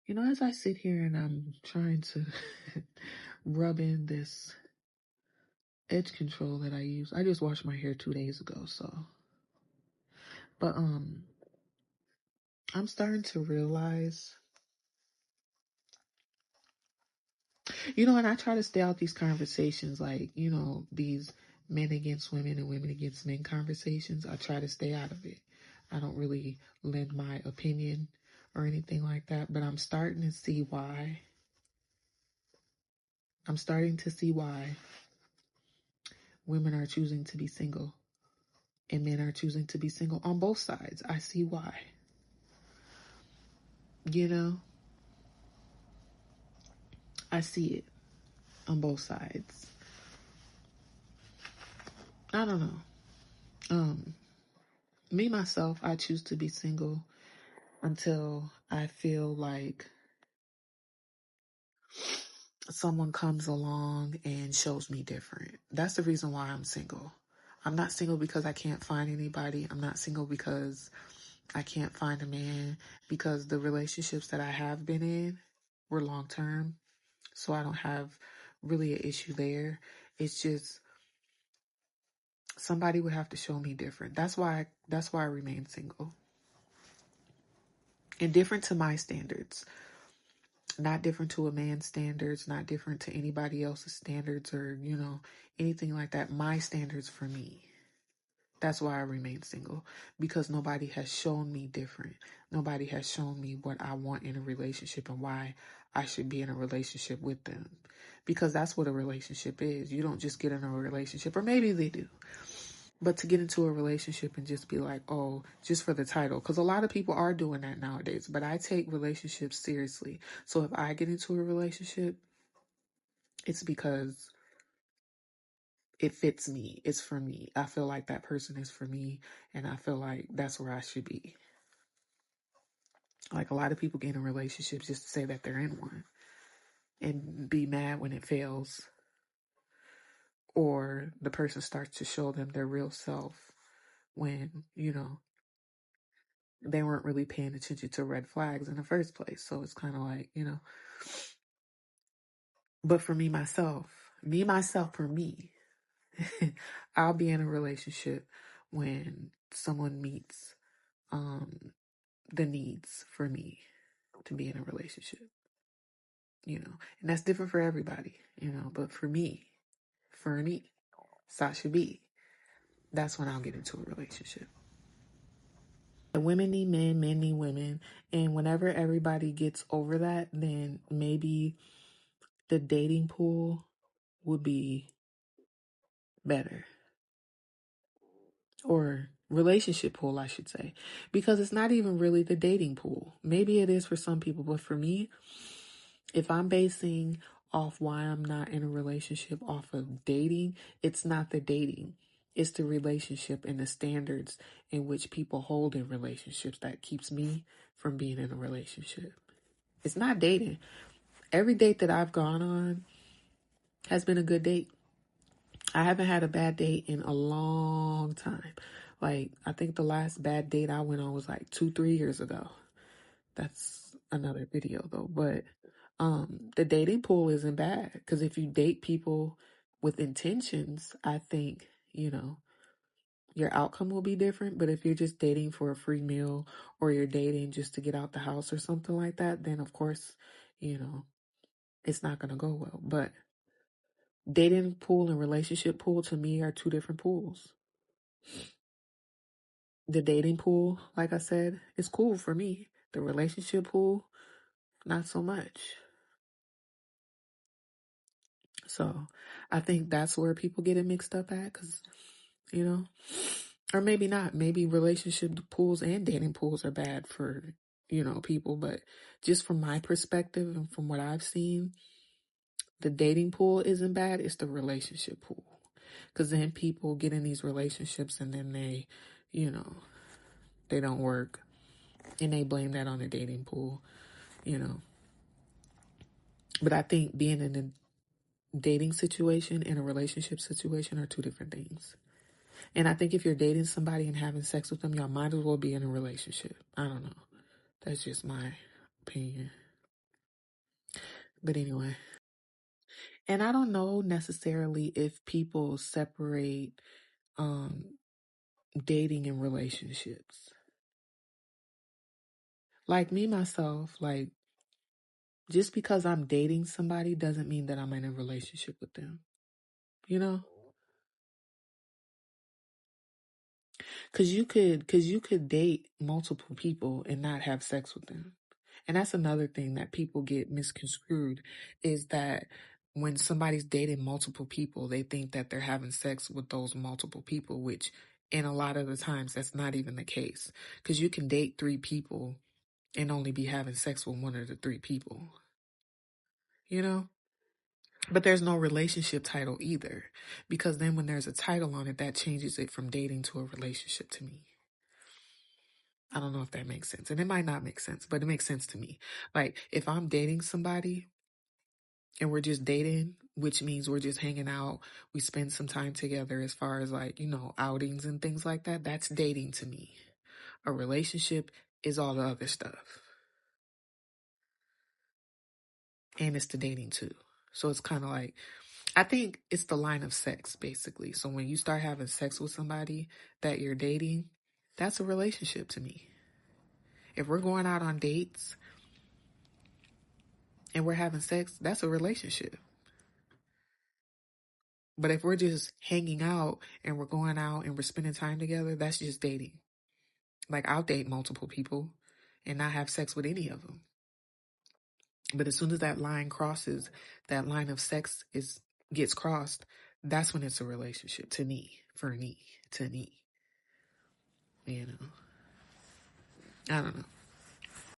As I sit here and I'm trying to rub in this edge control that I use, I just washed my hair 2 days ago, but I'm starting to realize, and I try to stay out these conversations, like, these men against women and women against men conversations. I try to stay out of it. I don't really lend my opinion or anything like that, but I'm starting to see why. I'm starting to see why women are choosing to be single and men are choosing to be single on both sides. I see why. I see it on both sides. I don't know. Me, myself, I choose to be single until I feel like someone comes along and shows me different. That's the reason why I'm single. I'm not single because I can't find anybody. I'm not single because I can't find a man, because the relationships that I have been in were long term. So I don't have really an issue there. It's just somebody would have to show me different. That's why I remain single. And different to my standards. Not different to a man's standards, not different to anybody else's standards or, anything like that. My standards for me. That's why I remain single, because nobody has shown me different. Nobody has shown me what I want in a relationship and why I should be in a relationship with them. Because that's what a relationship is. You don't just get in a relationship, or maybe they do. But to get into a relationship and just be like, oh, just for the title. Because a lot of people are doing that nowadays. But I take relationships seriously. So if I get into a relationship, it's because it fits me. It's for me. I feel like that person is for me. And I feel like that's where I should be. Like, a lot of people get in relationships just to say that they're in one. And be mad when it fails. Or the person starts to show them their real self when, they weren't really paying attention to red flags in the first place. So it's kind of like, But for myself, for me, I'll be in a relationship when someone meets the needs for me to be in a relationship, and that's different for everybody, but for me, Sasha B, that's when I'll get into a relationship. Women need men, men need women. And whenever everybody gets over that, then maybe the dating pool would be better. Or relationship pool, I should say. Because it's not even really the dating pool. Maybe it is for some people, but for me, if I'm basing off why I'm not in a relationship off of dating, it's not the dating. It's the relationship and the standards in which people hold in relationships that keeps me from being in a relationship. It's not dating. Every date that I've gone on has been a good date. I haven't had a bad date in a long time. Like, I think the last bad date I went on was like 2-3 years ago. That's another video though. But the dating pool isn't bad, because if you date people with intentions, I think, your outcome will be different. But if you're just dating for a free meal, or you're dating just to get out the house or something like that, then of course, it's not going to go well. But dating pool and relationship pool to me are two different pools. The dating pool, like I said, is cool for me. The relationship pool, not so much. So I think that's where people get it mixed up at, because, or maybe not. Maybe relationship pools and dating pools are bad for, people. But just from my perspective and from what I've seen, the dating pool isn't bad. It's the relationship pool. Because then people get in these relationships and then they, they don't work. And they blame that on the dating pool, But I think being in a dating situation and a relationship situation are two different things. And I think if you're dating somebody and having sex with them, y'all might as well be in a relationship. I don't know. That's just my opinion. But anyway, and I don't know necessarily if people separate um dating and relationships. Like me myself, like just because I'm dating somebody doesn't mean that I'm in a relationship with them. You know? Cause you could date multiple people and not have sex with them. And that's another thing that people get misconstrued is that when somebody's dating multiple people, they think that they're having sex with those multiple people, which in a lot of the times that's not even the case. Cause you can date three people and only be having sex with one of the three people, you know? But there's no relationship title either, because then when there's a title on it, that changes it from dating to a relationship to me. I don't know if that makes sense. And it might not make sense, but it makes sense to me. Like, if I'm dating somebody and we're just dating, which means we're just hanging out, we spend some time together as far as like, outings and things like that, that's dating to me. A relationship is all the other stuff. And it's the dating too. So it's kind of like, I think it's the line of sex, basically. So when you start having sex with somebody that you're dating, that's a relationship to me. If we're going out on dates and we're having sex, that's a relationship. But if we're just hanging out and we're going out and we're spending time together, that's just dating. Like, I'll date multiple people and not have sex with any of them. But as soon as that line crosses, that line of sex gets crossed, that's when it's a relationship to me, for me, to me. I don't know.